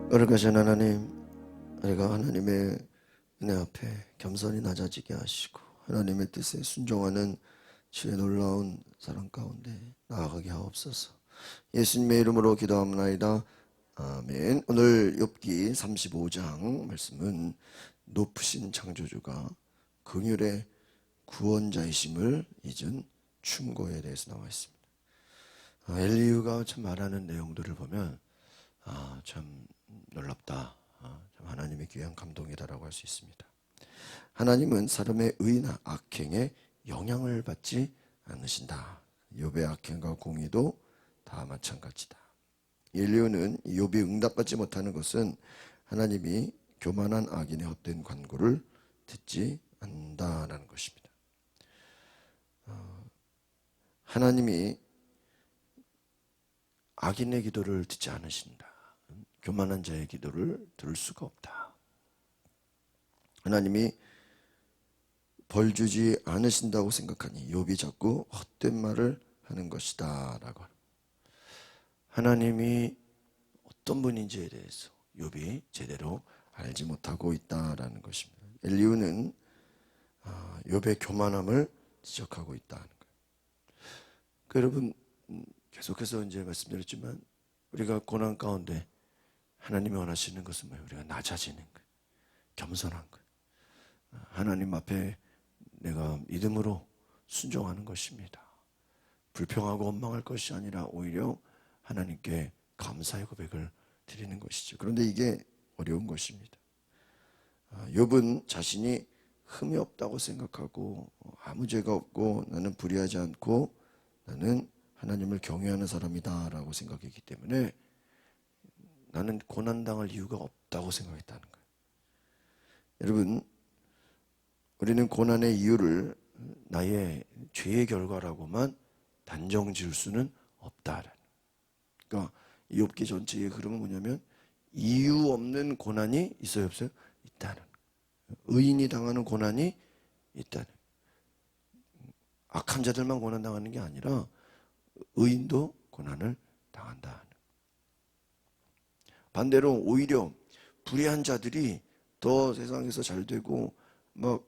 거룩하신 하나님, 우리가 하나님의 은혜 앞에 겸손히 낮아지게 하시고 하나님의 뜻에 순종하는 주의 놀라운 사랑 가운데 나아가게 하옵소서. 예수님의 이름으로 기도합나이다. 아멘. 오늘 욥기 35장 말씀은 높으신 창조주가 긍휼의 구원자이심을 잊은 충고에 대해서 나와 있습니다. 엘리후가 참 말하는 내용들을 보면 참 놀랍다. 참 하나님의 귀한 감동이다라고 할 수 있습니다. 하나님은 사람의 의나 악행에 영향을 받지 않으신다. 욥의 악행과 공의도 다 마찬가지다. 엘리후는 욥이 응답받지 못하는 것은 하나님이 교만한 악인의 헛된 관고를 듣지 않는다라는 것입니다. 하나님이 악인의 기도를 듣지 않으신다. 교만한 자의 기도를 들을 수가 없다. 하나님이 벌 주지 않으신다고 생각하니 욥이 자꾸 헛된 말을 하는 것이다 라고. 하나님이 어떤 분인지에 대해서 욥이 제대로 알지 못하고 있다라는 것입니다. 엘리후는 욥의 교만함을 지적하고 있다는 거예요. 여러분, 계속해서 이제 말씀드렸지만 우리가 고난 가운데 하나님이 원하시는 것은 뭐예요? 우리가 낮아지는 거예요. 겸손한 거예요. 하나님 앞에 내가 믿음으로 순종하는 것입니다. 불평하고 원망할 것이 아니라 오히려 하나님께 감사의 고백을 드리는 것이죠. 그런데 이게 어려운 것입니다. 욥은 자신이 흠이 없다고 생각하고 아무 죄가 없고 나는 불의하지 않고 나는 하나님을 경외하는 사람이다 라고 생각했기 때문에 나는 고난당할 이유가 없다고 생각했다는 거예요. 여러분, 우리는 고난의 이유를 나의 죄의 결과라고만 단정 지을 수는 없다라는. 그러니까 욥기 전체의 흐름은 뭐냐면 이유 없는 고난이 있어요, 없어요? 있다는. 의인이 당하는 고난이 있다는. 악한 자들만 고난 당하는 게 아니라 의인도 고난을 당한다. 반대로 오히려 불의한 자들이 더 세상에서 잘 되고 막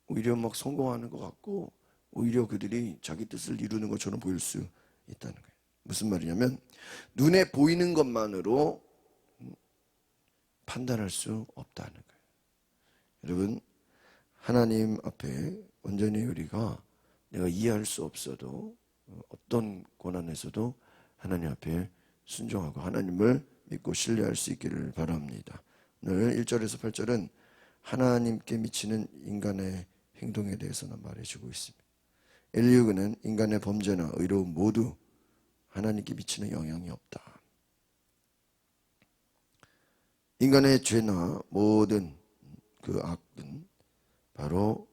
오히려 막 성공하는 것 같고 오히려 그들이 자기 뜻을 이루는 것처럼 보일 수 있다는 거예요. 무슨 말이냐면 눈에 보이는 것만으로 판단할 수 없다는 거예요. 여러분, 하나님 앞에 온전히 우리가 내가 이해할 수 없어도 어떤 고난에서도 하나님 앞에 순종하고 하나님을 믿고 신뢰할 수 있기를 바랍니다. 오늘 1절에서 8절은 하나님께 미치는 인간의 행동에 대해서는 말해주고 있습니다. 엘리후는 인간의 범죄나 의로움 모두 하나님께 미치는 영향이 없다. 인간의 죄나 모든 그 악은 바로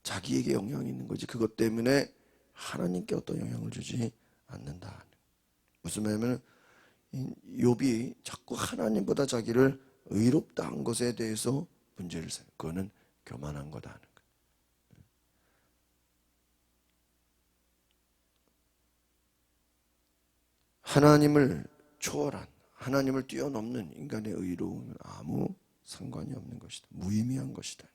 자기에게 영향이 있는 거지 그것 때문에 하나님께 어떤 영향을 주지 않는다. 무슨 말이냐면 욥이 자꾸 하나님보다 자기를 의롭다 한 것에 대해서 문제를 삼아요. 그거는 교만한 거다 하는 거예요. 하나님을 초월한 하나님을 뛰어넘는 인간의 의로움은 아무 상관이 없는 것이다. 무의미한 것이다.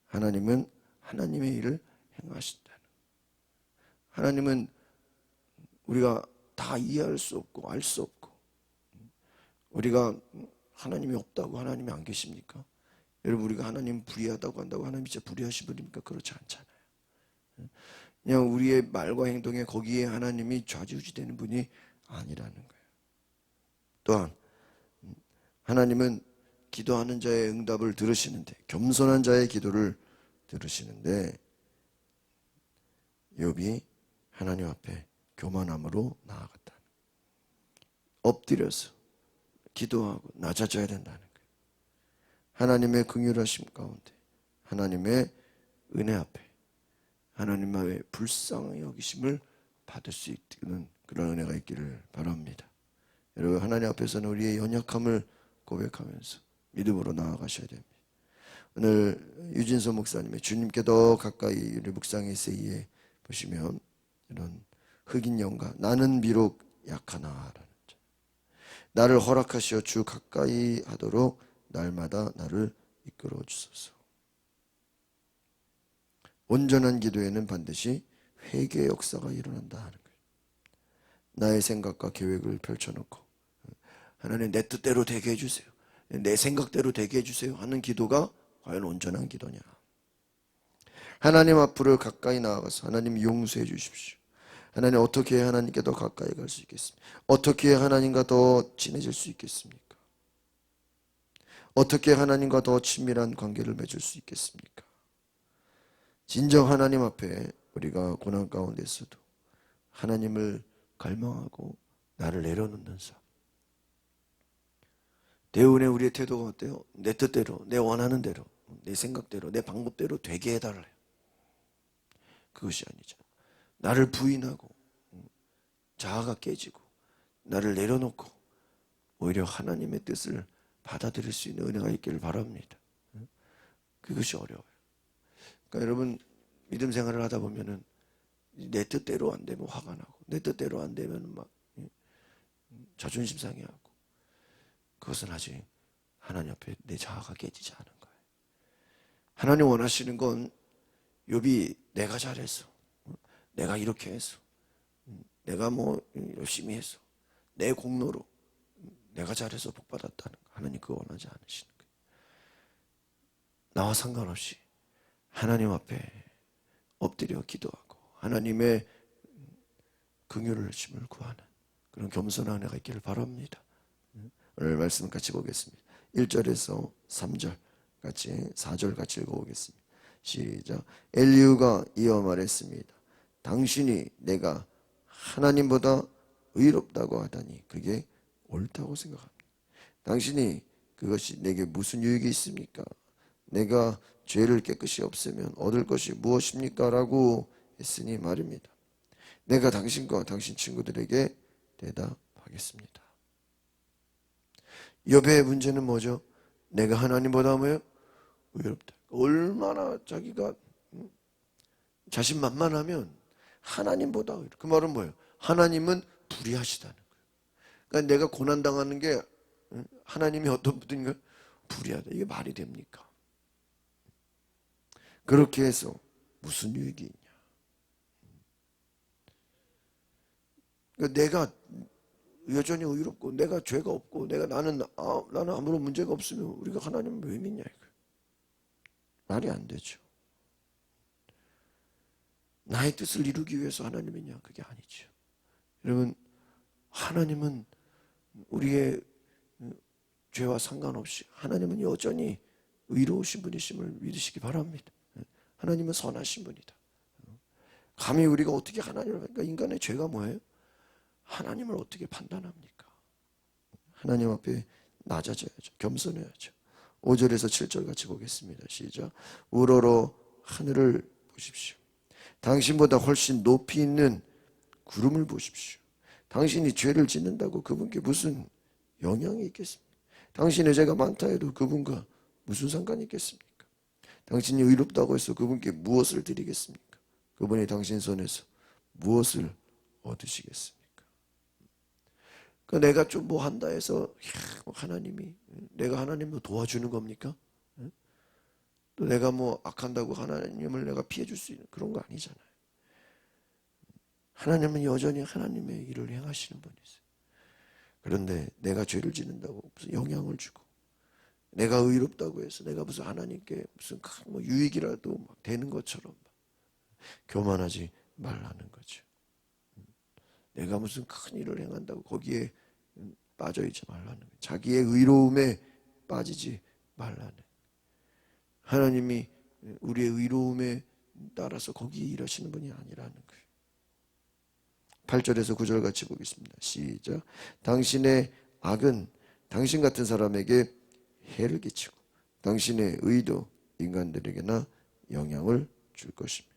하나님은 하나님의 일을 행하신다. 하나님은 우리가 다 이해할 수 없고 알 수 없고 우리가 하나님이 없다고 하나님이 안 계십니까? 여러분 우리가 하나님 불의하다고 한다고 하나님이 진짜 불의하신 분입니까? 그렇지 않잖아요. 그냥 우리의 말과 행동에 거기에 하나님이 좌지우지되는 분이 아니라는 거예요. 또한 하나님은 기도하는 자의 응답을 들으시는데 겸손한 자의 기도를 들으시는데 욥이 하나님 앞에 교만함으로 나아갔다. 엎드려서 기도하고 낮아져야 된다는 거예요. 하나님의 긍휼하심 가운데 하나님의 은혜 앞에 하나님의 불쌍히 여기심을 받을 수 있는 그런 은혜가 있기를 바랍니다. 여러분 하나님 앞에서는 우리의 연약함을 고백하면서 믿음으로 나아가셔야 됩니다. 오늘 유진서 목사님의 주님께 더 가까이 우리 묵상의 세이에 보시면 이런 흑인 영가 나는 비록 약하나라는 자. 나를 허락하시어 주 가까이 하도록 날마다 나를 이끌어 주소서. 온전한 기도에는 반드시 회개의 역사가 일어난다 하는 거예요. 나의 생각과 계획을 펼쳐놓고 하나님 내 뜻대로 되게 해주세요. 내 생각대로 되게 해주세요 하는 기도가 과연 온전한 기도냐. 하나님 앞으로 가까이 나아가서 하나님 용서해 주십시오. 하나님 어떻게 해야 하나님께 더 가까이 갈 수 있겠습니까? 어떻게 해야 하나님과 더 친해질 수 있겠습니까? 어떻게 하나님과 더 친밀한 관계를 맺을 수 있겠습니까? 진정 하나님 앞에 우리가 고난 가운데서도 하나님을 갈망하고 나를 내려놓는 삶. 대운에 우리의 태도가 어때요? 내 뜻대로, 내 원하는 대로, 내 생각대로, 내 방법대로 되게 해달래요. 그것이 아니죠. 나를 부인하고 자아가 깨지고 나를 내려놓고 오히려 하나님의 뜻을 받아들일 수 있는 은혜가 있기를 바랍니다. 그것이 어려워요. 그러니까 여러분 믿음 생활을 하다 보면은 내 뜻대로 안 되면 화가 나고 내 뜻대로 안 되면 막 자존심 상해하고 그것은 아직 하나님 앞에 내 자아가 깨지지 않은 거예요. 하나님 원하시는 건 욥이 내가 잘했어, 내가 이렇게 했어, 내가 뭐 열심히 했어, 내 공로로 내가 잘해서 복받았다는 거. 하나님 그거 원하지 않으시는 거예요. 나와 상관없이 하나님 앞에 엎드려 기도하고 하나님의 긍휼을 힘을 구하는 그런 겸손한 은혜가 있기를 바랍니다. 오늘 말씀 같이 보겠습니다. 1절에서 3절 같이 4절 같이 읽어보겠습니다. 시작. 엘리후가 이어 말했습니다. 당신이 내가 하나님보다 의롭다고 하다니 그게 옳다고 생각합니다. 당신이 그것이 내게 무슨 유익이 있습니까? 내가 죄를 깨끗이 없애면 얻을 것이 무엇입니까? 라고 했으니 말입니다. 내가 당신과 당신 친구들에게 대답하겠습니다. 욥의 문제는 뭐죠? 내가 하나님보다 뭐예요? 의롭다. 얼마나 자기가 자신만만하면 하나님보다 의롭다. 그 말은 뭐예요? 하나님은 불의하시다는 거예요. 그러니까 내가 고난당하는 게 하나님이 어떤 분인가? 불의하다. 이게 말이 됩니까? 그렇게 해서 무슨 유익이 있냐? 그러니까 내가 여전히 의롭고 내가 죄가 없고 나는 아무런 문제가 없으면 우리가 하나님을 왜 믿냐 이거. 말이 안 되죠. 나의 뜻을 이루기 위해서 하나님이냐? 그게 아니죠. 여러분 하나님은 우리의 죄와 상관없이 하나님은 여전히 의로우신 분이심을 믿으시기 바랍니다. 하나님은 선하신 분이다. 감히 우리가 어떻게 하나님을, 그러니까 인간의 죄가 뭐예요? 하나님을 어떻게 판단합니까? 하나님 앞에 낮아져야죠. 겸손해야죠. 5절에서 7절 같이 보겠습니다. 시작. 우러러 하늘을 보십시오. 당신보다 훨씬 높이 있는 구름을 보십시오. 당신이 죄를 짓는다고 그분께 무슨 영향이 있겠습니까? 당신의 죄가 많다 해도 그분과 무슨 상관이 있겠습니까? 당신이 의롭다고 해서 그분께 무엇을 드리겠습니까? 그분이 당신 손에서 무엇을 얻으시겠습니까? 그러니까 내가 좀 뭐 한다 해서 하나님이 내가 하나님을 도와주는 겁니까? 또 내가 뭐 악한다고 하나님을 내가 피해줄 수 있는 그런 거 아니잖아요. 하나님은 여전히 하나님의 일을 행하시는 분이세요. 그런데 내가 죄를 짓는다고 무슨 영향을 주고 내가 의롭다고 해서 내가 무슨 하나님께 무슨 큰 뭐 유익이라도 막 되는 것처럼 교만하지 말라는 거죠. 내가 무슨 큰 일을 행한다고 거기에 빠져있지 말라는 거예요. 자기의 의로움에 빠지지 말라는. 하나님이 우리의 의로움에 따라서 거기에 일하시는 분이 아니라는 거예요. 8절에서 9절 같이 보겠습니다. 시작. 당신의 악은 당신 같은 사람에게 해를 끼치고 당신의 의도 인간들에게나 영향을 줄 것입니다.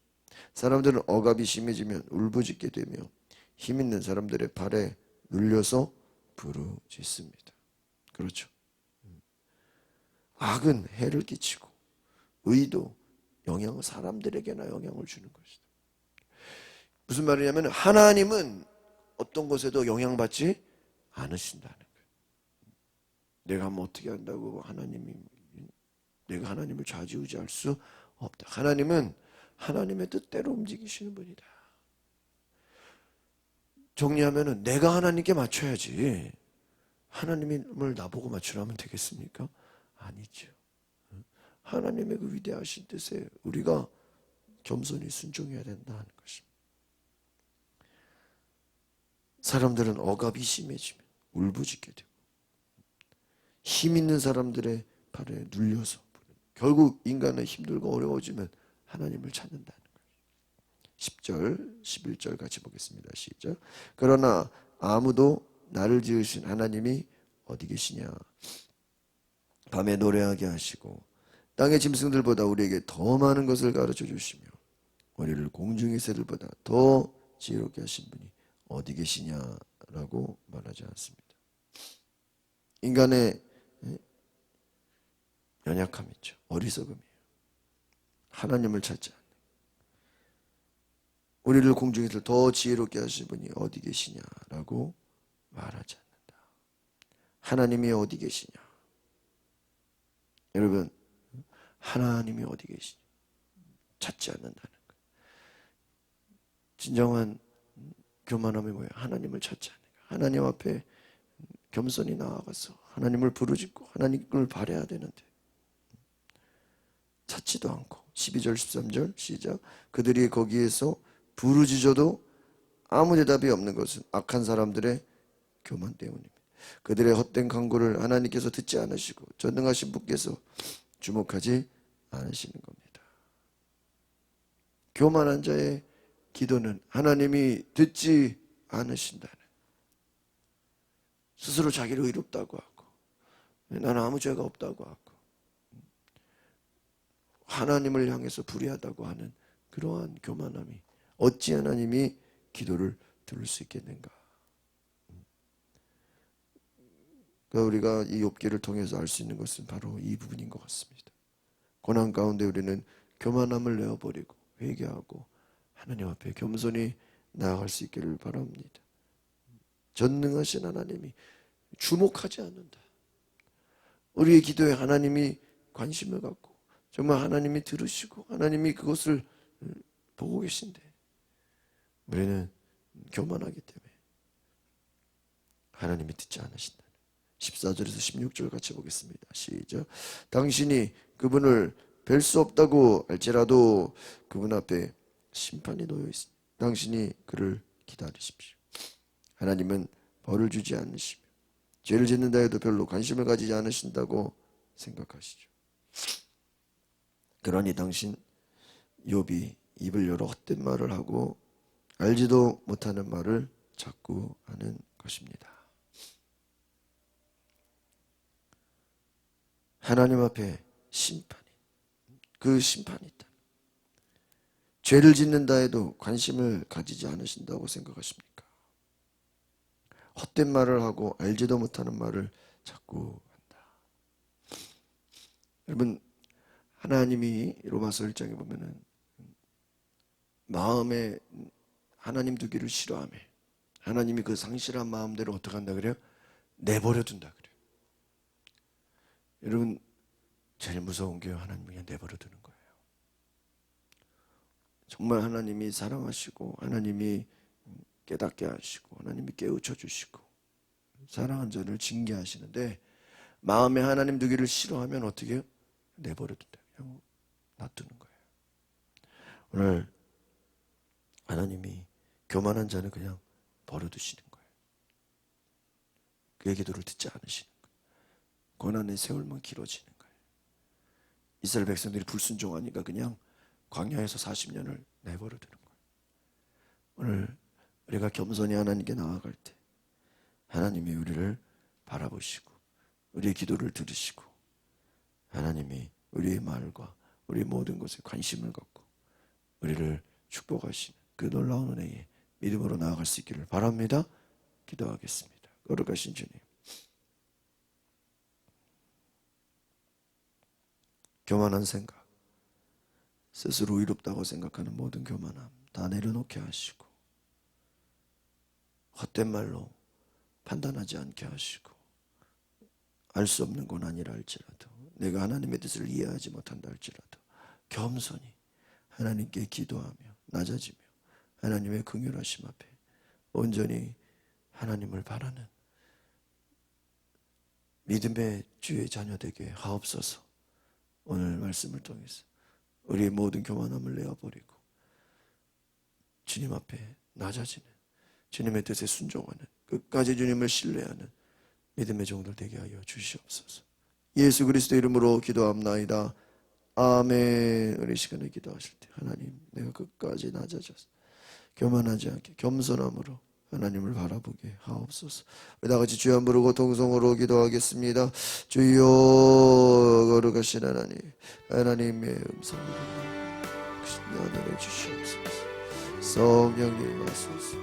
사람들은 억압이 심해지면 울부짖게 되며 힘 있는 사람들의 발에 눌려서 부르짖습니다. 그렇죠. 악은 해를 끼치고 의도, 영향은 사람들에게나 영향을 주는 것이다. 무슨 말이냐면 하나님은 어떤 것에도 영향받지 않으신다는 거예요. 내가 뭐 어떻게 한다고 내가 하나님을 좌지우지할 수 없다. 하나님은 하나님의 뜻대로 움직이시는 분이다. 정리하면은 내가 하나님께 맞춰야지 하나님을 나보고 맞추라면 되겠습니까? 아니죠. 하나님의 그 위대하신 뜻에 우리가 겸손히 순종해야 된다는 것입니다. 사람들은 억압이 심해지면 울부짖게 되고 힘 있는 사람들의 발에 눌려서 결국 인간은 힘들고 어려워지면 하나님을 찾는다는 거예요. 10절, 11절 같이 보겠습니다. 시작. 그러나 아무도 나를 지으신 하나님이 어디 계시냐? 밤에 노래하게 하시고 땅의 짐승들보다 우리에게 더 많은 것을 가르쳐 주시며 우리를 공중의 새들보다 더 지혜롭게 하신 분이 어디 계시냐라고 말하지 않습니다. 인간의 연약함이 있죠. 어리석음이에요. 하나님을 찾지 않는. 우리를 공중에서 더 지혜롭게 하신 분이 어디 계시냐라고 말하지 않는다. 하나님이 어디 계시냐? 여러분, 하나님이 어디 계시냐? 찾지 않는다는 거예요. 진정한 교만함이 뭐예요? 하나님을 찾지 않는 거예요. 하나님 앞에 겸손히 나아가서 하나님을 부르짖고 하나님을 바라야 되는데 찾지도 않고 12절 13절 시작. 그들이 거기에서 부르짖어도 아무 대답이 없는 것은 악한 사람들의 교만 때문입니다. 그들의 헛된 간구를 하나님께서 듣지 않으시고 전능하신 분께서 주목하지 않으시는 겁니다. 교만한 자의 기도는 하나님이 듣지 않으신다는, 스스로 자기를 의롭다고 하고 나는 아무 죄가 없다고 하고 하나님을 향해서 불의하다고 하는 그러한 교만함이 어찌 하나님이 기도를 들을 수 있겠는가? 그러니까 우리가 이 욥기를 통해서 알 수 있는 것은 바로 이 부분인 것 같습니다. 고난 가운데 우리는 교만함을 내어버리고 회개하고 하나님 앞에 겸손히 나아갈 수 있기를 바랍니다. 전능하신 하나님이 주목하지 않는다. 우리의 기도에 하나님이 관심을 갖고 정말 하나님이 들으시고 하나님이 그것을 보고 계신데 우리는 교만하기 때문에 하나님이 듣지 않으신다. 14절에서 16절 같이 보겠습니다. 시작. 당신이 그분을 뵐 수 없다고 할지라도 그분 앞에 심판이 놓여 있습니다. 당신이 그를 기다리십시오. 하나님은 벌을 주지 않으시며 죄를 짓는다 해도 별로 관심을 가지지 않으신다고 생각하시죠. 그러니 당신 욥이 입을 열어 헛된 말을 하고 알지도 못하는 말을 자꾸 하는 것입니다. 하나님 앞에 그 심판이 있다. 죄를 짓는다 해도 관심을 가지지 않으신다고 생각하십니까? 헛된 말을 하고 알지도 못하는 말을 자꾸 한다. 여러분, 하나님이 로마서 1장에 보면은 마음에 하나님 두기를 싫어하며 하나님이 그 상실한 마음대로 어떻게 한다 그래요? 내버려 둔다 그래요. 여러분, 제일 무서운 게 하나님이 그냥 내버려 두는 거예요. 정말 하나님이 사랑하시고 하나님이 깨닫게 하시고 하나님이 깨우쳐 주시고 사랑한 자를 징계하시는데 마음에 하나님 두기를 싫어하면 어떻게 해요? 내버려 둔다. 그냥 놔두는 거예요. 오늘 하나님이 교만한 자는 그냥 버려두시는 거예요. 그의 기도를 듣지 않으시는 거예요. 고난의 세월만 길어지는 거예요. 이스라엘 백성들이 불순종하니까 그냥 광야에서 40년을 내버려 두는 거예요. 오늘 우리가 겸손히 하나님께 나아갈 때 하나님이 우리를 바라보시고 우리의 기도를 들으시고 하나님이 우리의 말과 우리 모든 것에 관심을 갖고 우리를 축복하시는 그 놀라운 은혜에 믿음으로 나아갈 수 있기를 바랍니다. 기도하겠습니다. 거룩하신 주님, 교만한 생각, 스스로 의롭다고 생각하는 모든 교만함 다 내려놓게 하시고 헛된 말로 판단하지 않게 하시고, 알 수 없는 고난이라 할지라도, 내가 하나님의 뜻을 이해하지 못한다 할지라도 겸손히 하나님께 기도하며 낮아지며 하나님의 긍휼하심 앞에 온전히 하나님을 바라는 믿음의 주의 자녀 되게 하옵소서. 오늘 말씀을 통해서 우리의 모든 교만함을 내어버리고 주님 앞에 낮아지는, 주님의 뜻에 순종하는, 끝까지 주님을 신뢰하는 믿음의 종들 되게 하여 주시옵소서. 예수 그리스도 이름으로 기도합나이다. 아멘. 우리 시간에 기도하실 때 하나님, 내가 끝까지 낮아져서 교만하지 않게 겸손함으로 하나님을 바라보게 하옵소서. 우리 다같이 주여 부르고 동성으로 기도하겠습니다. 주여, 거룩하신 하나님, 하나님의 음성을 듣는 하늘에 주시옵소서. 성령님 하소서.